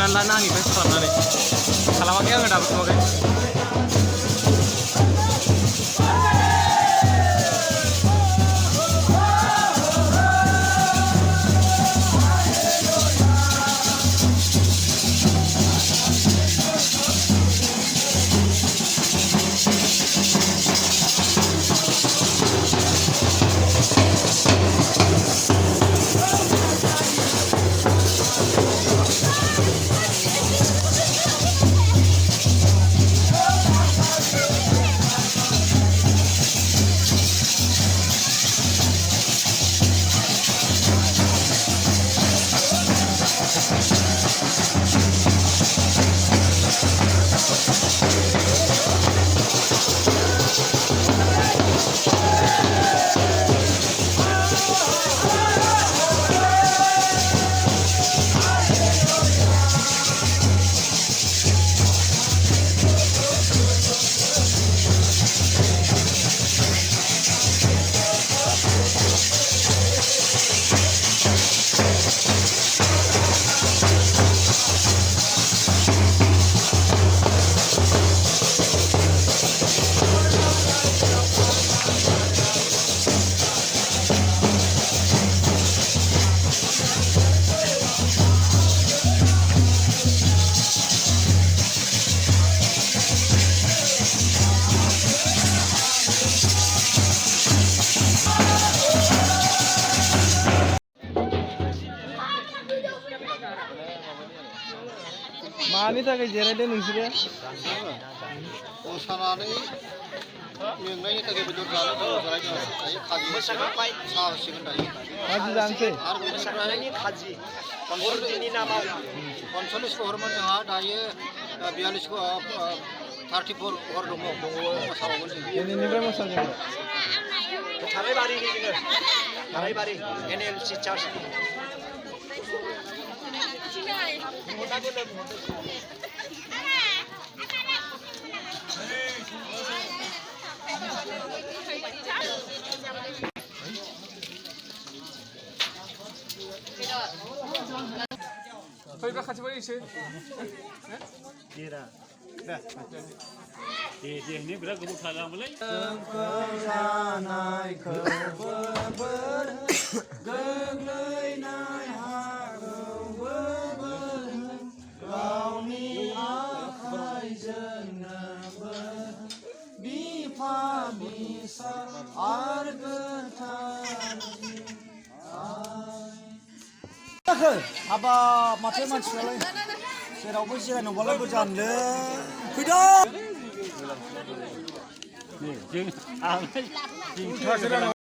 खालामनानै लानो आंनिफ्राय खालामनानै खालामाखै आङो दाबो खालामाखै मानि थाखाय जिरायदों नोंसोरो मोसानानै मेंनायनि थाखाय बेदर जानो थाखाय जिरायदों दायो खाजि मोसाखांबाय साहा होसिगोन दायो खाजि जानोसै आरो मोसानायनि खाजि बर'दिननि नामाव 45 हरमोन जोंहा दायो 42 34 हर दङ मोसाबावगोन जों दिनैनिफ्राय मोसाजेनबाय थारायबारिनि जोङो थारायबारि NLC चार्चनि फैब्ला खाथियाव एसे दे नै बिराद गोबाव खालामोलै गोग्लैनाय हाखौबो गावनि आखाइजोंनो बिफा बिसा आरो गोथार हाबाब माथो मानसिफ्रालाय जेरावबो जिरायनांगौलाय गोजानलै फैदो